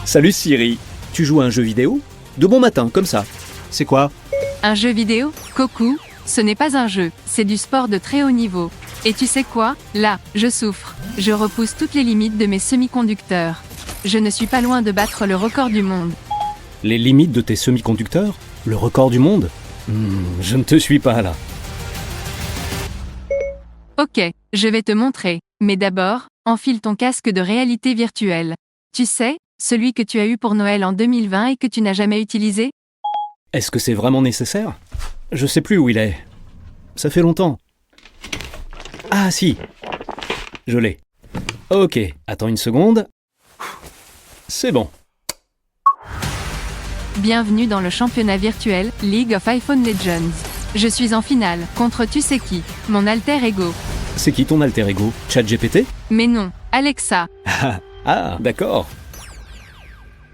Salut Siri, tu joues à un jeu vidéo? De bon matin, comme ça. C'est quoi? Un jeu vidéo? Coucou, ce n'est pas un jeu, c'est du sport de très haut niveau. Et tu sais quoi? Là, je souffre. Je repousse toutes les limites de mes semi-conducteurs. Je ne suis pas loin de battre le record du monde. Les limites de tes semi-conducteurs? Le record du monde? Je ne te suis pas là. Ok, je vais te montrer. Mais d'abord, enfile ton casque de réalité virtuelle. Tu sais, celui que tu as eu pour Noël en 2020 et que tu n'as jamais utilisé? Est-ce que c'est vraiment nécessaire? Je sais plus où il est. Ça fait longtemps. Ah si, je l'ai. Ok, attends une seconde. C'est bon. Bienvenue dans le championnat virtuel League of iPhone Legends. Je suis en finale, contre tu sais qui, mon alter ego. C'est qui ton alter ego? ChatGPT? Mais non, Alexa. Ah, d'accord.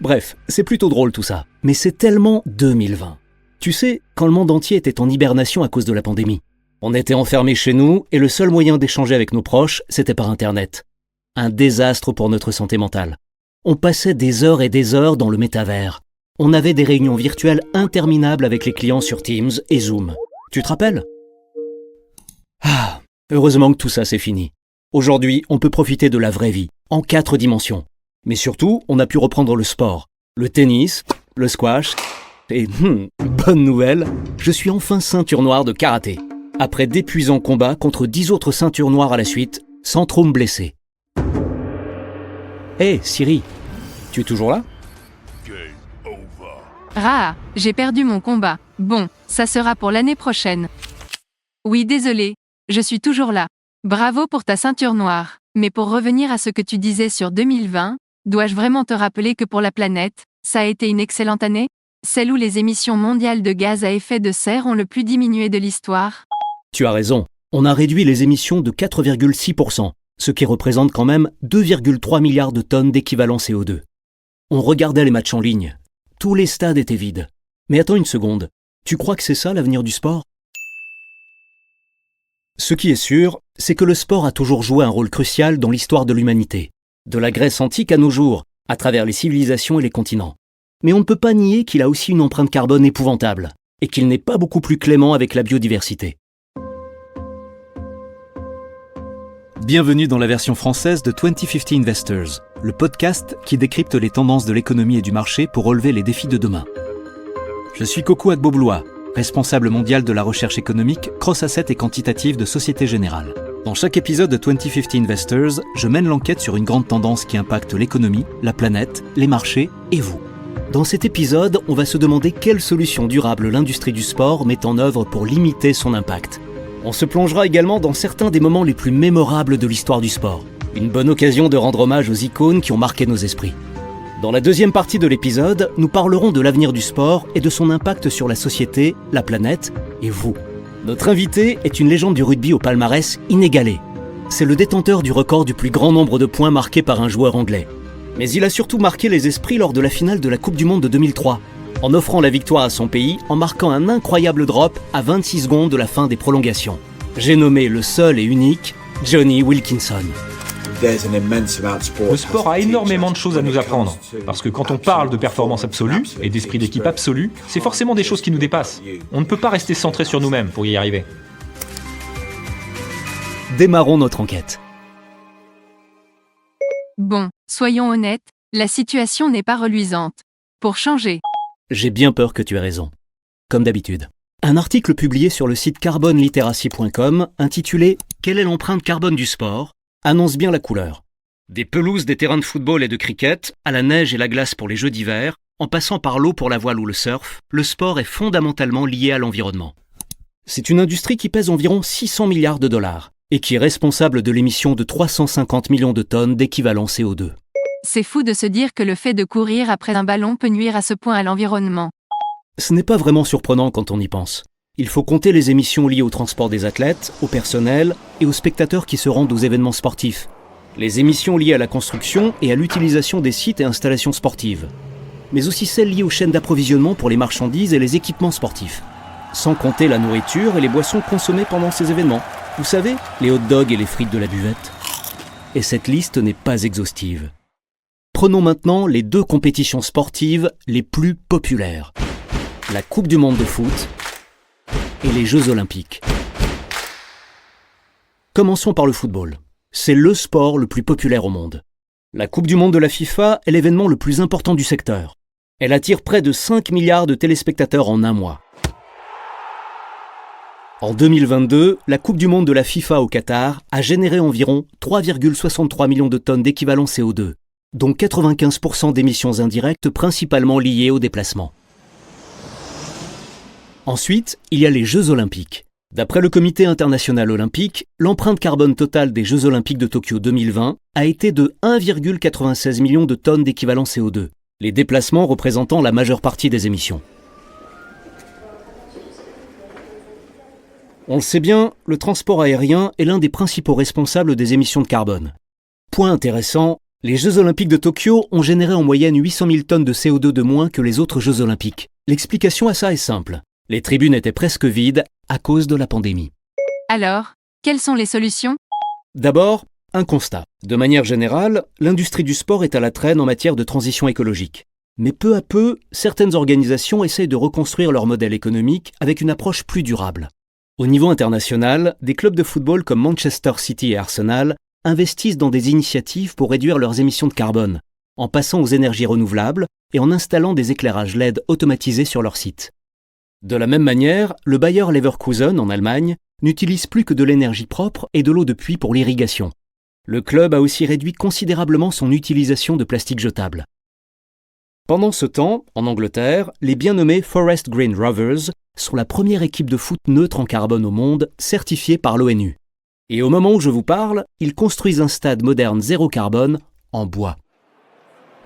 Bref, c'est plutôt drôle tout ça. Mais c'est tellement 2020. Tu sais, quand le monde entier était en hibernation à cause de la pandémie. On était enfermés chez nous et le seul moyen d'échanger avec nos proches, c'était par Internet. Un désastre pour notre santé mentale. On passait des heures et des heures dans le métavers. On avait des réunions virtuelles interminables avec les clients sur Teams et Zoom. Tu te rappelles? Ah, heureusement que tout ça c'est fini. Aujourd'hui, on peut profiter de la vraie vie, en 4 dimensions. Mais surtout, on a pu reprendre le sport, le tennis, le squash, et bonne nouvelle, je suis enfin ceinture noire de karaté. Après d'épuisants combats contre 10 autres ceintures noires à la suite, sans trop me blesser. Hé, Siri, tu es toujours là? Raa, j'ai perdu mon combat. Bon, ça sera pour l'année prochaine. Oui, désolé, je suis toujours là. Bravo pour ta ceinture noire. Mais pour revenir à ce que tu disais sur 2020, dois-je vraiment te rappeler que pour la planète, ça a été une excellente année? Celle où les émissions mondiales de gaz à effet de serre ont le plus diminué de l'histoire? Tu as raison, on a réduit les émissions de 4,6%, ce qui représente quand même 2,3 milliards de tonnes d'équivalent CO2. On regardait les matchs en ligne. Tous les stades étaient vides. Mais attends une seconde, tu crois que c'est ça l'avenir du sport? Ce qui est sûr, c'est que le sport a toujours joué un rôle crucial dans l'histoire de l'humanité. De la Grèce antique à nos jours, à travers les civilisations et les continents. Mais on ne peut pas nier qu'il a aussi une empreinte carbone épouvantable, et qu'il n'est pas beaucoup plus clément avec la biodiversité. Bienvenue dans la version française de 2050 Investors, le podcast qui décrypte les tendances de l'économie et du marché pour relever les défis de demain. Je suis Coco Agboblois, responsable mondial de la recherche économique, cross-asset et quantitative de Société Générale. Dans chaque épisode de 2050 Investors, je mène l'enquête sur une grande tendance qui impacte l'économie, la planète, les marchés et vous. Dans cet épisode, on va se demander quelles solutions durables l'industrie du sport met en œuvre pour limiter son impact. On se plongera également dans certains des moments les plus mémorables de l'histoire du sport. Une bonne occasion de rendre hommage aux icônes qui ont marqué nos esprits. Dans la deuxième partie de l'épisode, nous parlerons de l'avenir du sport et de son impact sur la société, la planète et vous. Notre invité est une légende du rugby au palmarès inégalé. C'est le détenteur du record du plus grand nombre de points marqués par un joueur anglais. Mais il a surtout marqué les esprits lors de la finale de la Coupe du Monde de 2003, en offrant la victoire à son pays en marquant un incroyable drop à 26 secondes de la fin des prolongations. J'ai nommé le seul et unique Jonny Wilkinson. Le sport a énormément de choses à nous apprendre, parce que quand on parle de performance absolue et d'esprit d'équipe absolu, c'est forcément des choses qui nous dépassent. On ne peut pas rester centré sur nous-mêmes pour y arriver. Démarrons notre enquête. Bon, soyons honnêtes, la situation n'est pas reluisante. Pour changer. J'ai bien peur que tu aies raison. Comme d'habitude. Un article publié sur le site carbonliteracy.com intitulé « Quelle est l'empreinte carbone du sport ?» annonce bien la couleur. Des pelouses, des terrains de football et de cricket, à la neige et la glace pour les jeux d'hiver, en passant par l'eau pour la voile ou le surf, le sport est fondamentalement lié à l'environnement. C'est une industrie qui pèse environ 600 milliards de dollars et qui est responsable de l'émission de 350 millions de tonnes d'équivalent CO2. C'est fou de se dire que le fait de courir après un ballon peut nuire à ce point à l'environnement. Ce n'est pas vraiment surprenant quand on y pense. Il faut compter les émissions liées au transport des athlètes, au personnel et aux spectateurs qui se rendent aux événements sportifs. Les émissions liées à la construction et à l'utilisation des sites et installations sportives. Mais aussi celles liées aux chaînes d'approvisionnement pour les marchandises et les équipements sportifs. Sans compter la nourriture et les boissons consommées pendant ces événements. Vous savez, les hot dogs et les frites de la buvette. Et cette liste n'est pas exhaustive. Prenons maintenant les 2 compétitions sportives les plus populaires. La Coupe du monde de foot et les Jeux olympiques. Commençons par le football. C'est le sport le plus populaire au monde. La Coupe du monde de la FIFA est l'événement le plus important du secteur. Elle attire près de 5 milliards de téléspectateurs en un mois. En 2022, la Coupe du monde de la FIFA au Qatar a généré environ 3,63 millions de tonnes d'équivalent CO2, dont 95% d'émissions indirectes principalement liées aux déplacements. Ensuite, il y a les Jeux olympiques. D'après le Comité international olympique, l'empreinte carbone totale des Jeux olympiques de Tokyo 2020 a été de 1,96 million de tonnes d'équivalent CO2, les déplacements représentant la majeure partie des émissions. On le sait bien, le transport aérien est l'un des principaux responsables des émissions de carbone. Point intéressant, les Jeux olympiques de Tokyo ont généré en moyenne 800 000 tonnes de CO2 de moins que les autres Jeux olympiques. L'explication à ça est simple. Les tribunes étaient presque vides à cause de la pandémie. Alors, quelles sont les solutions ? D'abord, un constat. De manière générale, l'industrie du sport est à la traîne en matière de transition écologique. Mais peu à peu, certaines organisations essayent de reconstruire leur modèle économique avec une approche plus durable. Au niveau international, des clubs de football comme Manchester City et Arsenal investissent dans des initiatives pour réduire leurs émissions de carbone, en passant aux énergies renouvelables et en installant des éclairages LED automatisés sur leur site. De la même manière, le Bayer Leverkusen, en Allemagne, n'utilise plus que de l'énergie propre et de l'eau de pluie pour l'irrigation. Le club a aussi réduit considérablement son utilisation de plastique jetable. Pendant ce temps, en Angleterre, les bien nommés Forest Green Rovers sont la première équipe de foot neutre en carbone au monde, certifiée par l'ONU. Et au moment où je vous parle, ils construisent un stade moderne zéro carbone en bois.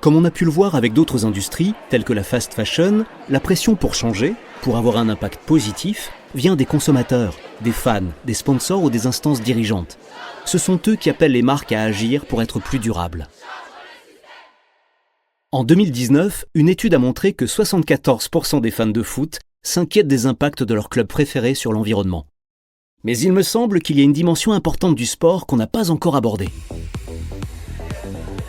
Comme on a pu le voir avec d'autres industries, telles que la fast fashion, la pression pour changer, pour avoir un impact positif, vient des consommateurs, des fans, des sponsors ou des instances dirigeantes. Ce sont eux qui appellent les marques à agir pour être plus durables. En 2019, une étude a montré que 74% des fans de foot s'inquiètent des impacts de leur club préféré sur l'environnement. Mais il me semble qu'il y a une dimension importante du sport qu'on n'a pas encore abordée.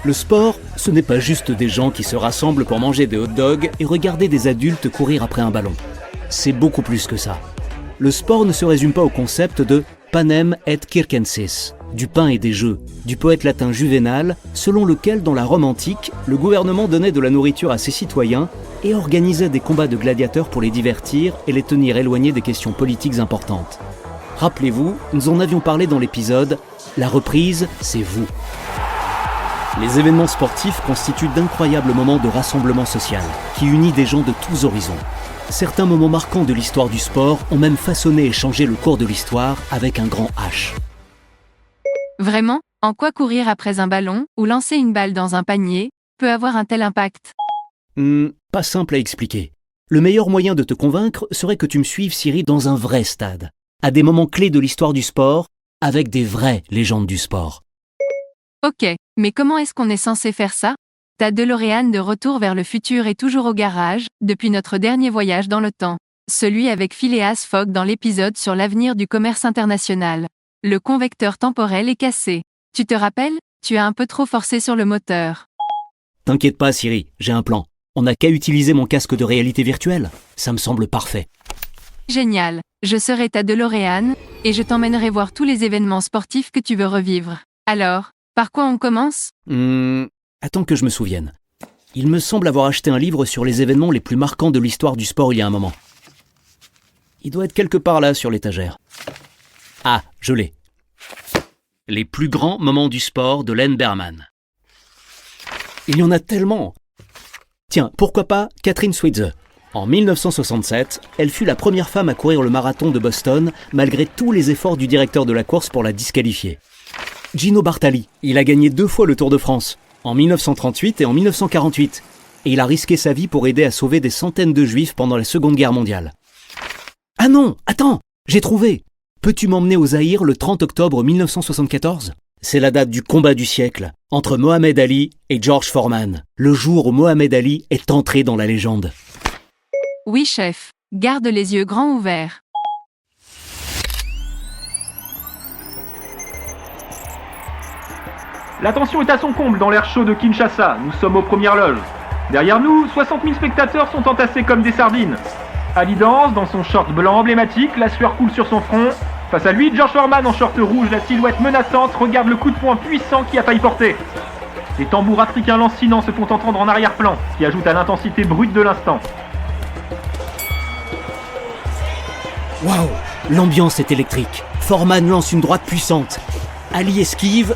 Le sport, ce n'est pas juste des gens qui se rassemblent pour manger des hot dogs et regarder des adultes courir après un ballon. C'est beaucoup plus que ça. Le sport ne se résume pas au concept de panem et circenses, du pain et des jeux, du poète latin Juvénal, selon lequel dans la Rome antique, le gouvernement donnait de la nourriture à ses citoyens et organisait des combats de gladiateurs pour les divertir et les tenir éloignés des questions politiques importantes. Rappelez-vous, nous en avions parlé dans l'épisode « La reprise, c'est vous ». Les événements sportifs constituent d'incroyables moments de rassemblement social qui unit des gens de tous horizons. Certains moments marquants de l'histoire du sport ont même façonné et changé le cours de l'histoire avec un grand H. Vraiment, en quoi courir après un ballon ou lancer une balle dans un panier peut avoir un tel impact ? Pas simple à expliquer. Le meilleur moyen de te convaincre serait que tu me suives, Siri, dans un vrai stade, à des moments clés de l'histoire du sport, avec des vraies légendes du sport. Ok, mais comment est-ce qu'on est censé faire ça ? Ta DeLorean de Retour vers le futur est toujours au garage, depuis notre dernier voyage dans le temps. Celui avec Phileas Fogg dans l'épisode sur l'avenir du commerce international. Le convecteur temporel est cassé. Tu te rappelles ? Tu as un peu trop forcé sur le moteur. T'inquiète pas, Siri, j'ai un plan. On n'a qu'à utiliser mon casque de réalité virtuelle. Ça me semble parfait. Génial. Je serai ta DeLorean, et je t'emmènerai voir tous les événements sportifs que tu veux revivre. Alors, par quoi on commence ? Attends que je me souvienne. Il me semble avoir acheté un livre sur les événements les plus marquants de l'histoire du sport il y a un moment. Il doit être quelque part là sur l'étagère. Ah, je l'ai. Les plus grands moments du sport de Len Berman. Il y en a tellement. Tiens, pourquoi pas Catherine Switzer. En 1967, elle fut la première femme à courir le marathon de Boston malgré tous les efforts du directeur de la course pour la disqualifier. Gino Bartali, il a gagné 2 fois le Tour de France, en 1938 et en 1948, et il a risqué sa vie pour aider à sauver des centaines de Juifs pendant la Seconde Guerre mondiale. Ah non, attends, j'ai trouvé. Peux-tu m'emmener au Zaïre le 30 octobre 1974 ? C'est la date du combat du siècle, entre Mohamed Ali et George Foreman, le jour où Mohamed Ali est entré dans la légende. Oui, chef. Garde les yeux grands ouverts. La tension est à son comble dans l'air chaud de Kinshasa. Nous sommes aux premières loges. Derrière nous, 60 000 spectateurs sont entassés comme des sardines. Ali danse dans son short blanc emblématique, la sueur coule sur son front. Face à lui, George Foreman en short rouge, la silhouette menaçante, regarde le coup de poing puissant qui a failli porter. Les tambours africains lancinants se font entendre en arrière-plan, qui ajoute à l'intensité brute de l'instant. Waouh, l'ambiance est électrique. Foreman lance une droite puissante. Ali esquive,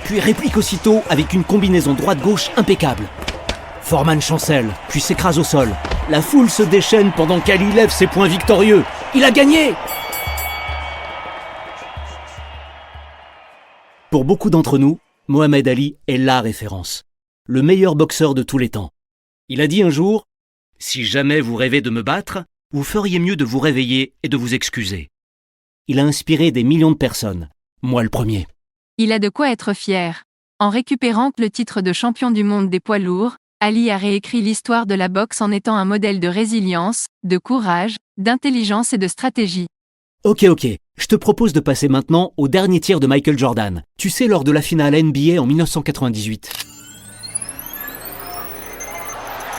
puis réplique aussitôt avec une combinaison droite-gauche impeccable. Foreman chancelle, puis s'écrase au sol. La foule se déchaîne pendant qu'Ali lève ses poings victorieux. Il a gagné! Pour beaucoup d'entre nous, Mohamed Ali est la référence. Le meilleur boxeur de tous les temps. Il a dit un jour « Si jamais vous rêvez de me battre, vous feriez mieux de vous réveiller et de vous excuser. » Il a inspiré des millions de personnes. Moi le premier. Il a de quoi être fier. En récupérant le titre de champion du monde des poids lourds, Ali a réécrit l'histoire de la boxe en étant un modèle de résilience, de courage, d'intelligence et de stratégie. Ok, je te propose de passer maintenant au dernier tir de Michael Jordan. Tu sais, lors de la finale NBA en 1998.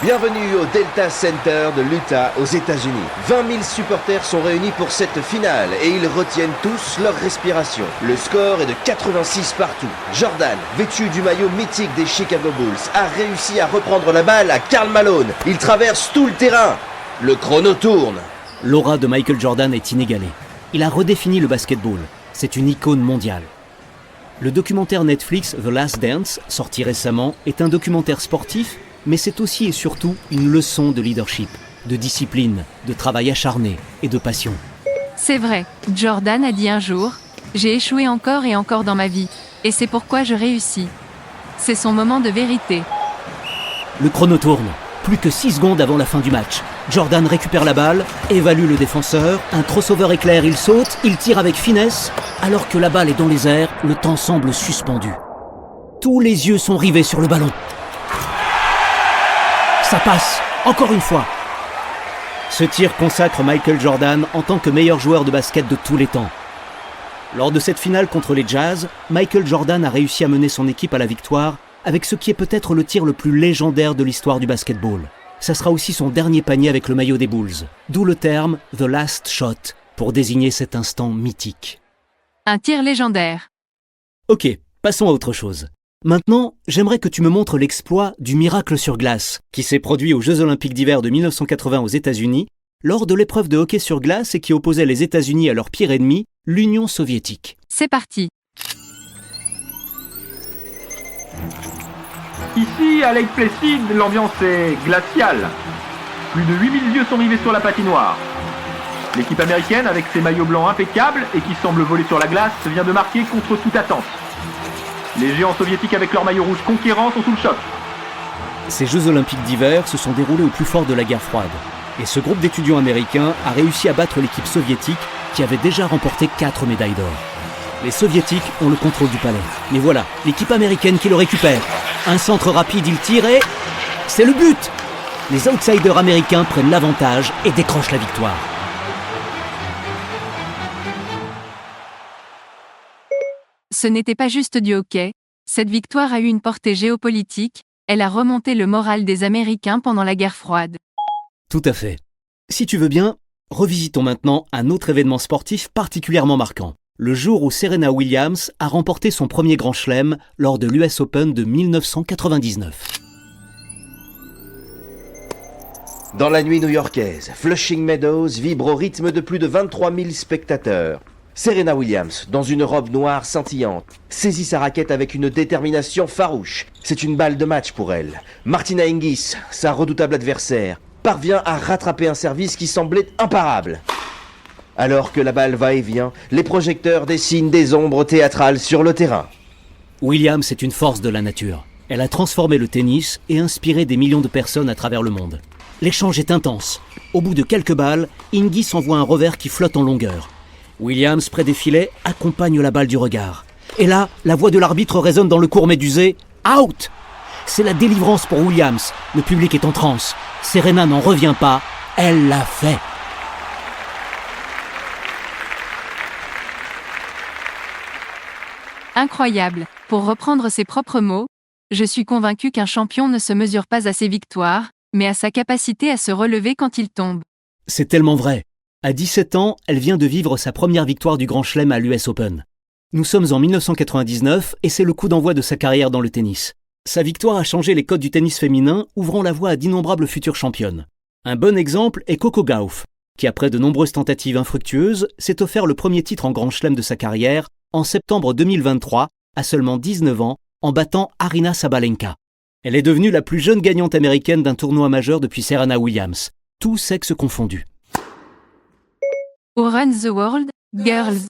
Bienvenue au Delta Center de l'Utah aux États-Unis. 20 000 supporters sont réunis pour cette finale et ils retiennent tous leur respiration. Le score est de 86 partout. Jordan, vêtu du maillot mythique des Chicago Bulls, a réussi à reprendre la balle à Karl Malone. Il traverse tout le terrain. Le chrono tourne. L'aura de Michael Jordan est inégalée. Il a redéfini le basketball. C'est une icône mondiale. Le documentaire Netflix The Last Dance, sorti récemment, est un documentaire sportif, mais c'est aussi et surtout une leçon de leadership, de discipline, de travail acharné et de passion. C'est vrai, Jordan a dit un jour « J'ai échoué encore et encore dans ma vie, et c'est pourquoi je réussis ». C'est son moment de vérité. Le chrono tourne. Plus que 6 secondes avant la fin du match. Jordan récupère la balle, évalue le défenseur, un crossover éclair, il saute, il tire avec finesse. Alors que la balle est dans les airs, le temps semble suspendu. Tous les yeux sont rivés sur le ballon. Ça passe, encore une fois. Ce tir consacre Michael Jordan en tant que meilleur joueur de basket de tous les temps. Lors de cette finale contre les Jazz, Michael Jordan a réussi à mener son équipe à la victoire avec ce qui est peut-être le tir le plus légendaire de l'histoire du basketball. Ça sera aussi son dernier panier avec le maillot des Bulls, d'où le terme « The Last Shot » pour désigner cet instant mythique. Un tir légendaire. Ok, passons à autre chose. Maintenant, j'aimerais que tu me montres l'exploit du miracle sur glace, qui s'est produit aux Jeux Olympiques d'hiver de 1980 aux États-Unis, lors de l'épreuve de hockey sur glace et qui opposait les États-Unis à leur pire ennemi, l'Union soviétique. C'est parti. Ici, à Lake Placid, l'ambiance est glaciale. Plus de 8000 yeux sont rivés sur la patinoire. L'équipe américaine, avec ses maillots blancs impeccables et qui semble voler sur la glace, vient de marquer contre toute attente. Les géants soviétiques avec leurs maillots rouges conquérants sont sous le choc. Ces Jeux Olympiques d'hiver se sont déroulés au plus fort de la guerre froide. Et ce groupe d'étudiants américains a réussi à battre l'équipe soviétique qui avait déjà remporté 4 médailles d'or. Les soviétiques ont le contrôle du palais. Mais voilà, l'équipe américaine qui le récupère. Un centre rapide, il tire et... c'est le but! Les outsiders américains prennent l'avantage et décrochent la victoire. Ce n'était pas juste du hockey. Cette victoire a eu une portée géopolitique. Elle a remonté le moral des Américains pendant la guerre froide. Tout à fait. Si tu veux bien, revisitons maintenant un autre événement sportif particulièrement marquant. Le jour où Serena Williams a remporté son premier grand chelem lors de l'US Open de 1999. Dans la nuit new-yorkaise, Flushing Meadows vibre au rythme de plus de 23 000 spectateurs. Serena Williams, dans une robe noire scintillante, saisit sa raquette avec une détermination farouche. C'est une balle de match pour elle. Martina Hingis, sa redoutable adversaire, parvient à rattraper un service qui semblait imparable. Alors que la balle va et vient, les projecteurs dessinent des ombres théâtrales sur le terrain. Williams est une force de la nature. Elle a transformé le tennis et inspiré des millions de personnes à travers le monde. L'échange est intense. Au bout de quelques balles, Hingis envoie un revers qui flotte en longueur. Williams, près des filets, accompagne la balle du regard. Et là, la voix de l'arbitre résonne dans le court médusé. Out! C'est la délivrance pour Williams. Le public est en transe. Serena n'en revient pas. Elle l'a fait. Incroyable. Pour reprendre ses propres mots, je suis convaincu qu'un champion ne se mesure pas à ses victoires, mais à sa capacité à se relever quand il tombe. C'est tellement vrai. À 17 ans, elle vient de vivre sa première victoire du Grand Chelem à l'US Open. Nous sommes en 1999 et c'est le coup d'envoi de sa carrière dans le tennis. Sa victoire a changé les codes du tennis féminin, ouvrant la voie à d'innombrables futures championnes. Un bon exemple est Coco Gauff, qui après de nombreuses tentatives infructueuses, s'est offert le premier titre en Grand Chelem de sa carrière en septembre 2023, à seulement 19 ans, en battant Aryna Sabalenka. Elle est devenue la plus jeune gagnante américaine d'un tournoi majeur depuis Serena Williams, tous sexes confondus. Who runs the world, girls?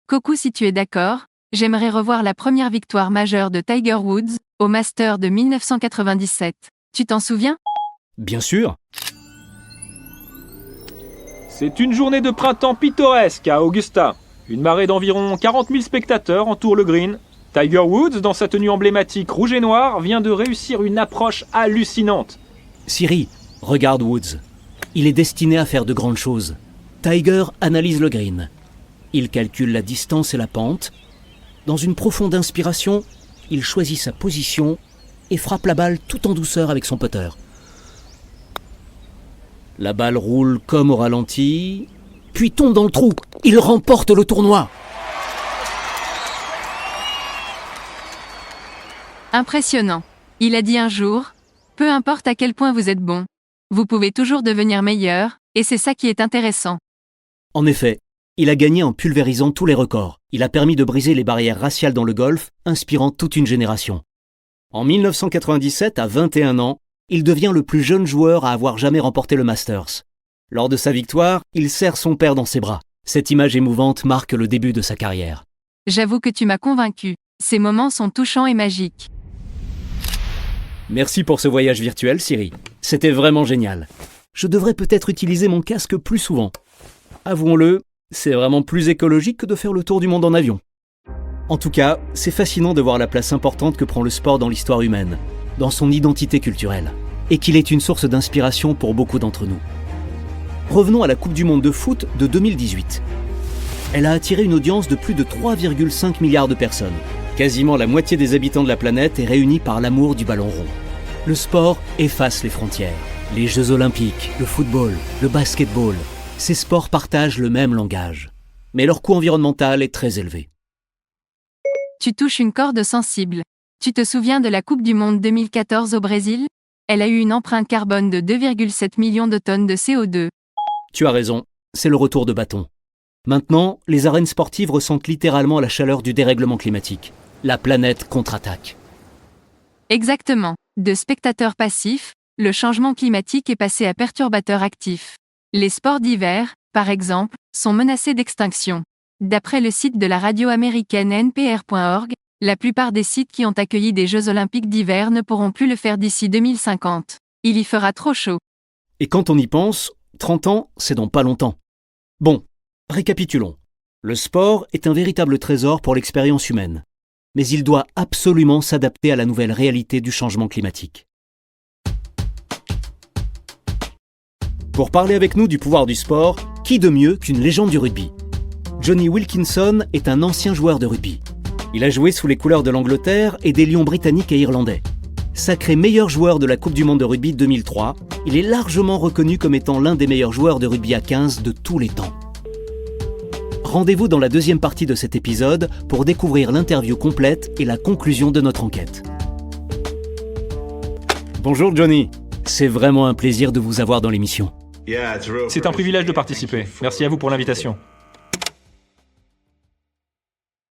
Coco, si tu es d'accord, j'aimerais revoir la première victoire majeure de Tiger Woods, au Master de 1997. Tu t'en souviens? Bien sûr. C'est une journée de printemps pittoresque à Augusta. Une marée d'environ 40 000 spectateurs entoure le green. Tiger Woods, dans sa tenue emblématique rouge et noir, vient de réussir une approche hallucinante. Siri, regarde Woods. Il est destiné à faire de grandes choses. Tiger analyse le green. Il calcule la distance et la pente. Dans une profonde inspiration, il choisit sa position et frappe la balle tout en douceur avec son putter. La balle roule comme au ralenti, puis tombe dans le trou. Il remporte le tournoi. Impressionnant. Il a dit un jour, « Peu importe à quel point vous êtes bon, vous pouvez toujours devenir meilleur, et c'est ça qui est intéressant. » En effet, il a gagné en pulvérisant tous les records. Il a permis de briser les barrières raciales dans le golf, inspirant toute une génération. En 1997, à 21 ans, il devient le plus jeune joueur à avoir jamais remporté le Masters. Lors de sa victoire, il serre son père dans ses bras. Cette image émouvante marque le début de sa carrière. J'avoue que tu m'as convaincu. Ces moments sont touchants et magiques. Merci pour ce voyage virtuel, Siri. C'était vraiment génial. Je devrais peut-être utiliser mon casque plus souvent. Avouons-le, c'est vraiment plus écologique que de faire le tour du monde en avion. En tout cas, c'est fascinant de voir la place importante que prend le sport dans l'histoire humaine, dans son identité culturelle, et qu'il est une source d'inspiration pour beaucoup d'entre nous. Revenons à la Coupe du Monde de foot de 2018. Elle a attiré une audience de plus de 3,5 milliards de personnes. Quasiment la moitié des habitants de la planète est réunie par l'amour du ballon rond. Le sport efface les frontières. Les Jeux Olympiques, le football, le basketball, ces sports partagent le même langage. Mais leur coût environnemental est très élevé. Tu touches une corde sensible. Tu te souviens de la Coupe du Monde 2014 au Brésil? Elle a eu une empreinte carbone de 2,7 millions de tonnes de CO2. Tu as raison, c'est le retour de bâton. Maintenant, les arènes sportives ressentent littéralement la chaleur du dérèglement climatique. La planète contre-attaque. Exactement. De spectateurs passifs, le changement climatique est passé à perturbateurs actifs. Les sports d'hiver, par exemple, sont menacés d'extinction. D'après le site de la radio américaine NPR.org, la plupart des sites qui ont accueilli des Jeux Olympiques d'hiver ne pourront plus le faire d'ici 2050. Il y fera trop chaud. Et quand on y pense, 30 ans, c'est dans pas longtemps. Bon, récapitulons. Le sport est un véritable trésor pour l'expérience humaine. Mais il doit absolument s'adapter à la nouvelle réalité du changement climatique. Pour parler avec nous du pouvoir du sport, qui de mieux qu'une légende du rugby? Jonny Wilkinson est un ancien joueur de rugby. Il a joué sous les couleurs de l'Angleterre et des Lions britanniques et irlandais. Sacré meilleur joueur de la Coupe du Monde de rugby 2003, il est largement reconnu comme étant l'un des meilleurs joueurs de rugby à 15 de tous les temps. Rendez-vous dans la deuxième partie de cet épisode pour découvrir l'interview complète et la conclusion de notre enquête. Bonjour Jonny, c'est vraiment un plaisir de vous avoir dans l'émission. C'est un privilège de participer. Merci à vous pour l'invitation.